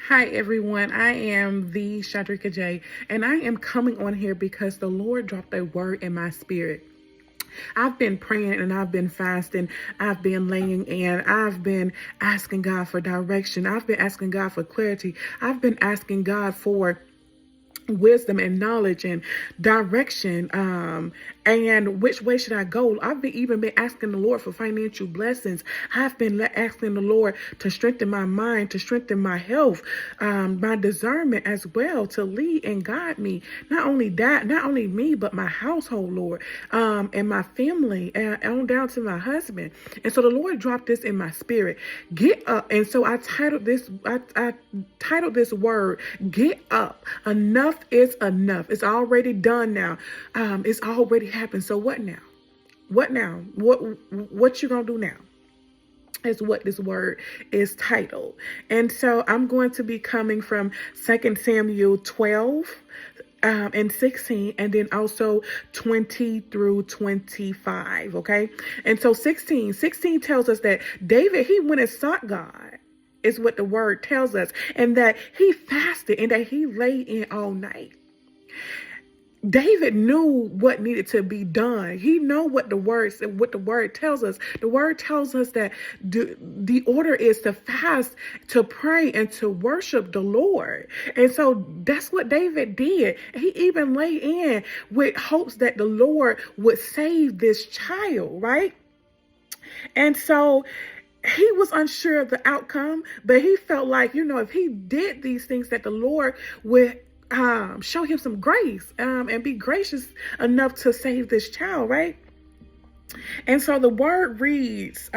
Hi everyone, I am the Shadrika J, and I am coming on here because the Lord dropped a word in my spirit. I've been praying and I've been fasting. I've been laying in. I've been asking God for direction. I've been asking God for clarity. I've been asking God for wisdom and knowledge and direction, and which way should I go. I've even been asking the Lord for financial blessings. I've been asking the Lord to strengthen my mind, to strengthen my health, my discernment as well, to lead and guide me. Not only that, not only me, but my household, Lord, and my family, and on down to my husband. And so the Lord dropped this in my spirit: get up. And so I titled this word, get up. Enough is enough. It's already done now. It's already happened. So what now? What now? What you gonna do now? Is what this word is titled. And so I'm going to be coming from 2 Samuel 12 and 16, and then also 20 through 25. Okay. And so 16 tells us that David, he went and sought God, is what the word tells us, and that he fasted and that he lay in all night. David knew what needed to be done. He know what the word tells us. The word tells us that the order is to fast, to pray, and to worship the Lord. And so that's what David did. He even lay in with hopes that the Lord would save this child, right? And so he was unsure of the outcome, but he felt like, if he did these things, that the Lord would show him some grace, and be gracious enough to save this child, right? And so the word reads,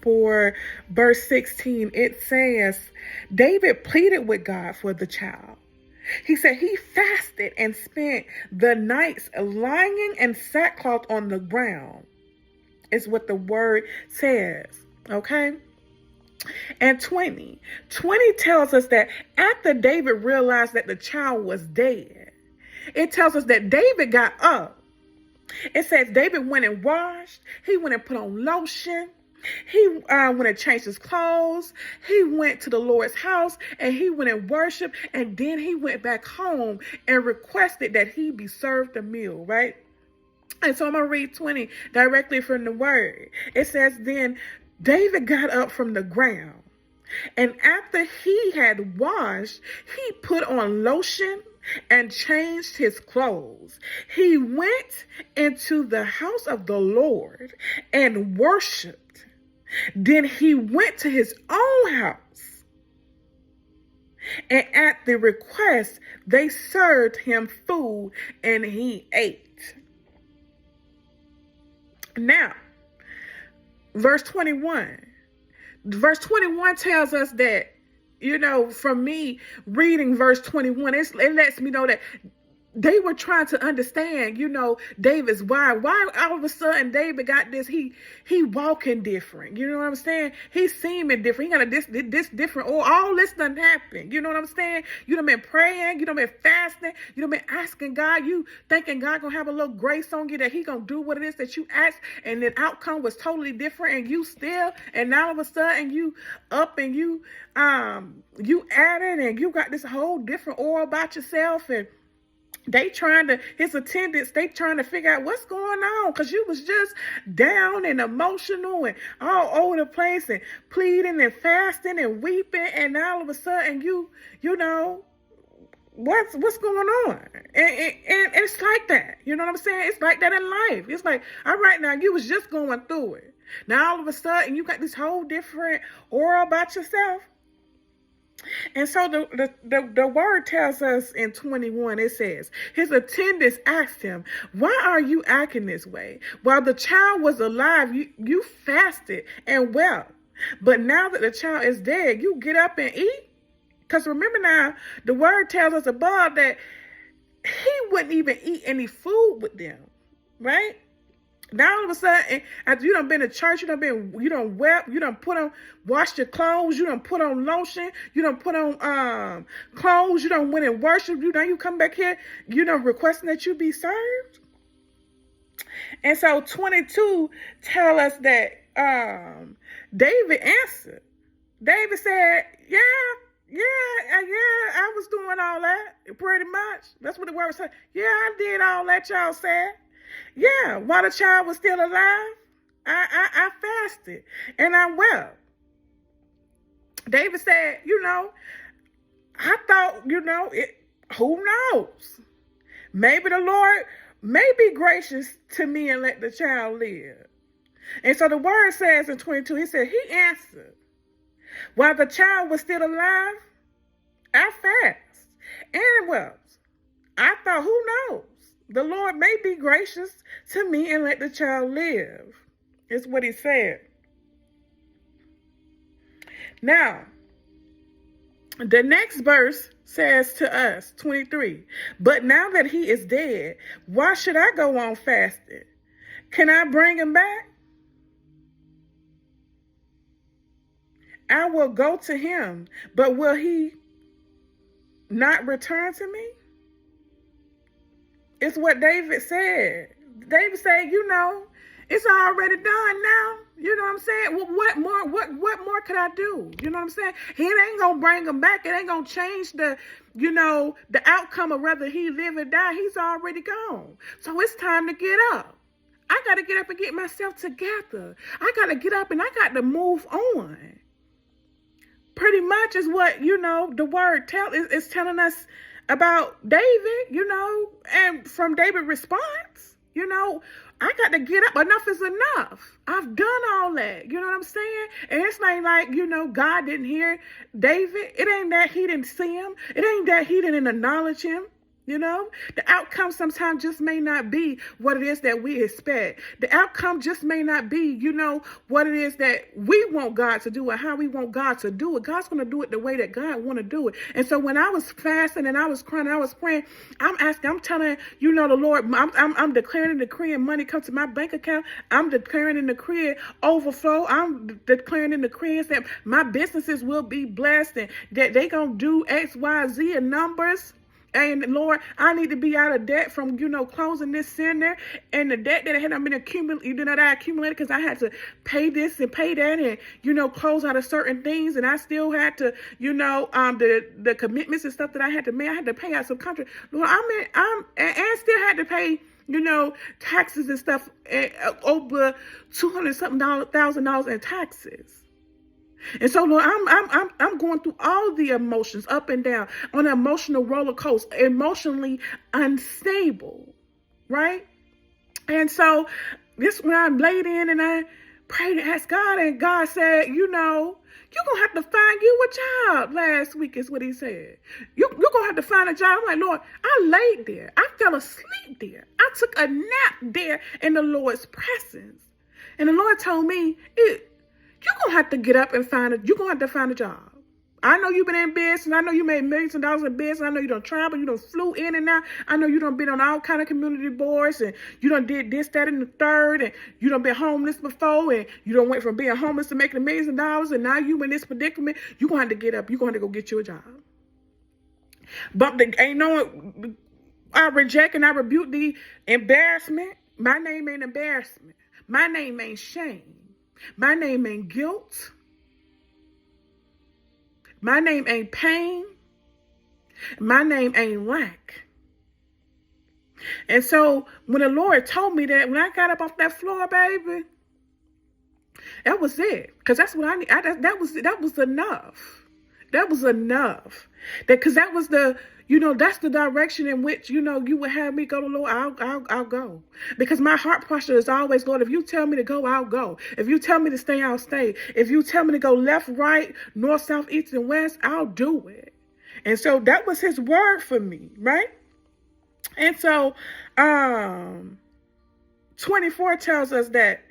for verse 16, it says, David pleaded with God for the child. He said he fasted and spent the nights lying in sackcloth on the ground, is what the word says. Okay. And 20 tells us that after David realized that the child was dead, it tells us that David got up. It says David went and washed. He went and put on lotion. He went and changed his clothes. He went to the Lord's house and he went and worshiped. And then he went back home and requested that he be served a meal, right? And so I'm going to read 20 directly from the word. It says, then David got up from the ground, and after he had washed, he put on lotion and changed his clothes. He went into the house of the Lord and worshiped. Then he went to his own house, and at the request, they served him food and he ate. Now, Verse 21 tells us that, from me reading verse 21, it lets me know that they were trying to understand, David's why all of a sudden David got this, he walking different. You know what I'm saying? He's seeming different. He got this different, or all this done happened. You know what I'm saying? You done been praying, you done been fasting, you done been asking God, you thinking God gonna have a little grace on you, that he gonna do what it is that you asked, and the outcome was totally different, and you still, and now all of a sudden you up and you added, and you got this whole different aura about yourself, and his attendants, they trying to figure out what's going on, because you was just down and emotional and all over the place and pleading and fasting and weeping, and all of a sudden what's going on? And it's like that. You know what I'm saying? It's like that in life. It's like, all right, now you was just going through it. Now all of a sudden you got this whole different aura about yourself. And so the word tells us in 21, it says, his attendants asked him, why are you acting this way? While the child was alive, you fasted and wept. But now that the child is dead, you get up and eat? Because remember now, the word tells us above that he wouldn't even eat any food with them, right? Now all of a sudden, after you done been to church, you done wept, you done washed your clothes, you done put on lotion, you done put on clothes, you done went and worshiped, now you come back here, you done requesting that you be served. And so 22 tell us that David answered. David said, yeah, I was doing all that, pretty much. That's what the word said. Yeah, I did all that y'all said. Yeah, while the child was still alive, I fasted and I wept. David said, I thought, who knows? Maybe the Lord may be gracious to me and let the child live. And so the word says in 22, he said, he answered, while the child was still alive, I fast and wept. I thought, who knows? The Lord may be gracious to me and let the child live. Is what he said. Now, the next verse says to us, 23, but now that he is dead, why should I go on fasting? Can I bring him back? I will go to him, but will he not return to me? It's what David said. David said, it's already done now. You know what I'm saying? Well, what more could I do? You know what I'm saying? He ain't gonna bring him back. It ain't gonna change the outcome of whether he live or die. He's already gone. So it's time to get up. I gotta get up and get myself together. I gotta get up and I got to move on. Pretty much is what, the word is telling us about David, and from David's response, I got to get up. Enough is enough. I've done all that. You know what I'm saying? And it's not like, God didn't hear David. It ain't that he didn't see him. It ain't that he didn't acknowledge him. The outcome sometimes just may not be what it is that we expect. The outcome just may not be, what it is that we want God to do or how we want God to do it. God's going to do it the way that God want to do it. And so when I was fasting and I was crying, I was praying, I'm telling, the Lord, I'm declaring and decreeing money come to my bank account. I'm declaring and decreeing overflow. I'm declaring and decreeing that my businesses will be blessed and that they going to do X, Y, Z in numbers. And Lord, I need to be out of debt from, closing this center and the debt that I had been accumulated, that I accumulated because I had to pay this and pay that and, close out of certain things. And I still had to, the commitments and stuff that I had to make. I had to pay out some country. Lord, and still had to pay, taxes and stuff, over $200,000 in taxes. And so, Lord, I'm going through all the emotions up and down on an emotional roller coaster, emotionally unstable, right? And so this when I laid in and I prayed and asked God, and God said, you're going to have to find you a job last week is what he said. You're going to have to find a job. I'm like, Lord, I laid there. I fell asleep there. I took a nap there in the Lord's presence. And the Lord told me, you're going to have to get up and you're going to have to find a job. I know you've been in business. I know you made millions of dollars in business. I know you done travel. You done flew in and out. I know you done been on all kind of community boards and you done did this, that, and the third. And you done been homeless before. And you done went from being homeless to making millions of dollars. And now you in this predicament. You're going to have to get up. You're going to have to go get you a job. But I reject and I rebuke the embarrassment. My name ain't embarrassment. My name ain't shame. My name ain't guilt. My name ain't pain. My name ain't lack. And so when the Lord told me that, when I got up off that floor, baby, that was it. Because that's what I need. That was enough. That was enough. Because that was the, that's the direction in which, you would have me go to, Lord, I'll go. Because my heart posture is always, Lord, if you tell me to go, I'll go. If you tell me to stay, I'll stay. If you tell me to go left, right, north, south, east, and west, I'll do it. And so that was his word for me, right? And so 24 tells us that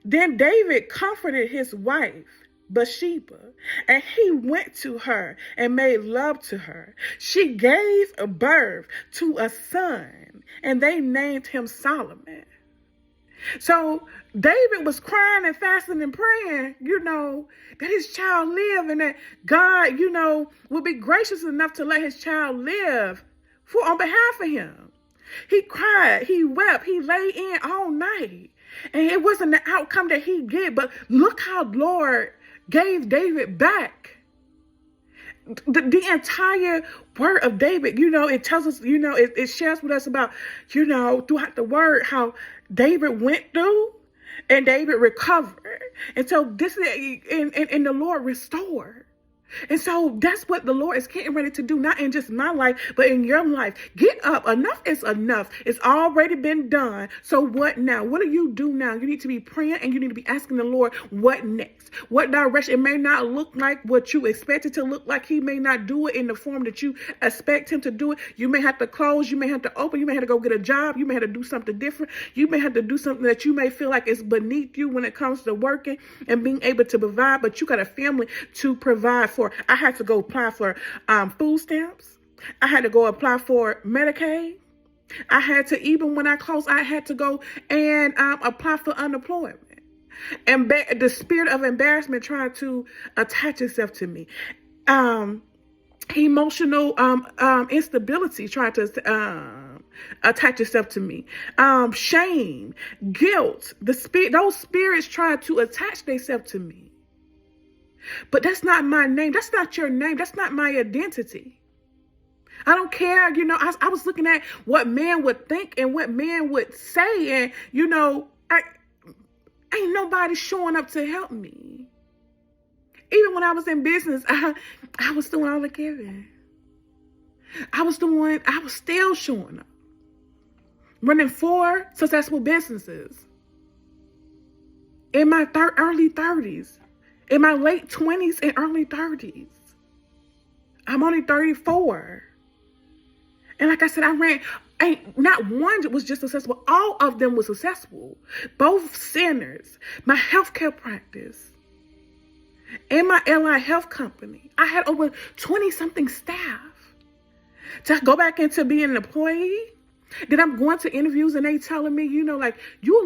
then David comforted his wife, Bathsheba, and he went to her and made love to her. She gave birth to a son, and they named him Solomon. So David was crying and fasting and praying, that his child live and that God, would be gracious enough to let his child live on behalf of him. He cried, he wept, he lay in all night. And it wasn't the outcome that he did, but look how Lord gave David back the entire word of David, it tells us, it shares with us about, throughout the word, how David went through and David recovered. And so this is, and the Lord restored. And so that's what the Lord is getting ready to do, not in just my life, but in your life. Get up. Enough is enough. It's already been done. So what now? What do you do now? You need to be praying and you need to be asking the Lord, what next? What direction? It may not look like what you expect it to look like. He may not do it in the form that you expect him to do it. You may have to close. You may have to open. You may have to go get a job. You may have to do something different. You may have to do something that you may feel like is beneath you when it comes to working and being able to provide, but you got a family to provide for. I had to go apply for food stamps. I had to go apply for Medicaid. I had to, even when I closed, I had to go and apply for unemployment. And the spirit of embarrassment tried to attach itself to me. Emotional instability tried to attach itself to me. Shame, guilt, those spirits tried to attach themselves to me. But that's not my name. That's not your name. That's not my identity. I don't care. I was looking at what man would think and what man would say. And, ain't nobody showing up to help me. Even when I was in business, I was doing all the giving. I was still showing up. Running 4 successful businesses. In my early 30s. In my late 20s and early 30s. I'm only 34. And like I said, not one was just successful. All of them were successful. Both centers, my healthcare practice, and my allied health company. I had over 20-something staff. To go back into being an employee, then I'm going to interviews and they telling me, you're a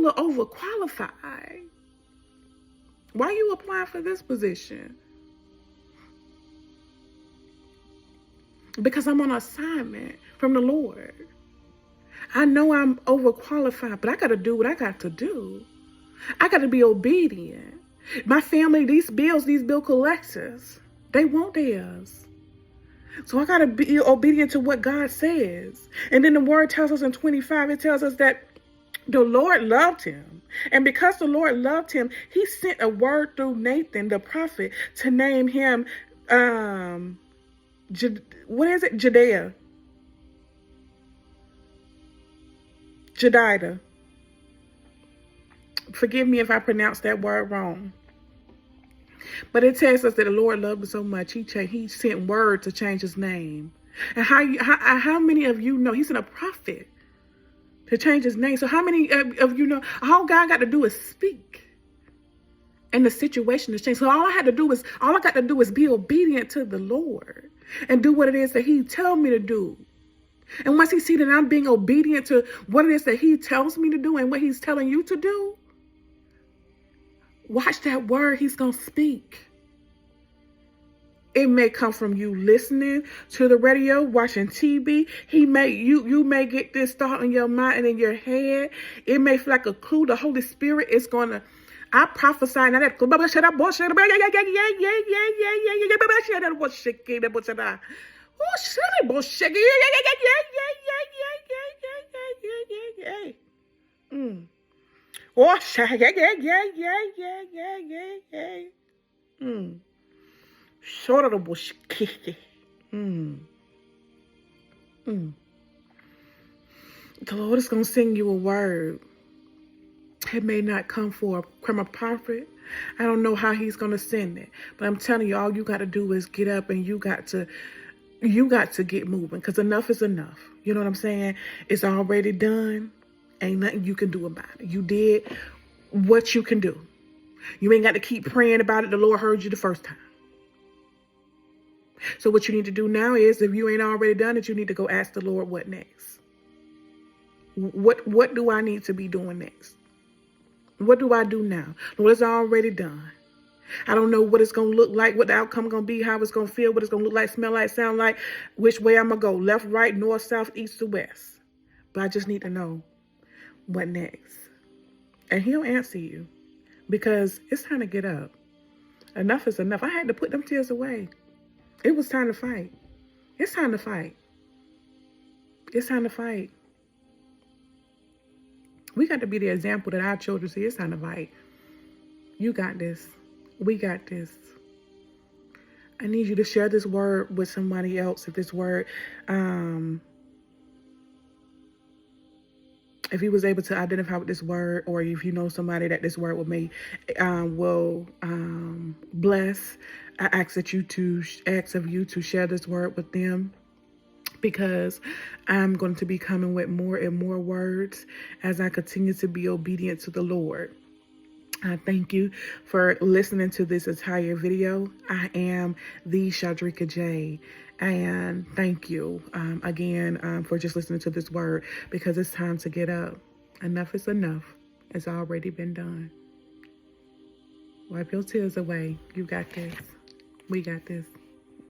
little overqualified. Why are you applying for this position? Because I'm on assignment from the Lord. I know I'm overqualified, but I got to do what I got to do. I got to be obedient. My family, these bill collectors, they want theirs. So I got to be obedient to what God says. And then the word tells us in 25, it tells us that the Lord loved him. And because the Lord loved him, he sent a word through Nathan, the prophet, to name him, Jedidah. Forgive me if I pronounced that word wrong. But it tells us that the Lord loved him so much, he sent word to change his name. And how many of you know he sent a prophet to change his name? So how many of you know all God got to do is speak and the situation has changed? So all I got to do is be obedient to the Lord and do what it is that he tells me to do. And once he sees that I'm being obedient to what it is that he tells me to do and what he's telling you to do, watch that word he's going to speak. It may come from you listening to the radio, watching TV. You may get this thought in your mind and in your head. It may feel like a clue. The Holy Spirit is going to, I prophesy now that the Lord is going to sing you a word. It may not come from a prophet. I don't know how he's going to send it. But I'm telling you, all you got to do is get up and you got to get moving, because enough is enough. You know what I'm saying? It's already done. Ain't nothing you can do about it. You did what you can do. You ain't got to keep praying about it. The Lord heard you the first time. So what you need to do now is, if you ain't already done it, you need to go ask the Lord, what next? What do I need to be doing next? What do I do now? Lord, it's already done. I don't know what it's going to look like, what the outcome going to be, how it's going to feel, what it's going to look like, smell like, sound like, which way I'm going to go, left, right, north, south, east, or west. But I just need to know what next. And he'll answer you, because it's time to get up. Enough is enough. I had to put them tears away. It was time to fight. It's time to fight. It's time to fight. We got to be the example that our children see. It's time to fight. You got this. We got this. I need you to share this word with somebody else. If this word, if you was able to identify with this word, or if you know somebody that this word will bless, I ask of you to share this word with them, because I'm going to be coming with more and more words as I continue to be obedient to the Lord. I thank you for listening to this entire video. I am the Shadrika J. And thank you again for just listening to this word, because it's time to get up. Enough is enough. It's already been done. Wipe your tears away. You got this. We got this.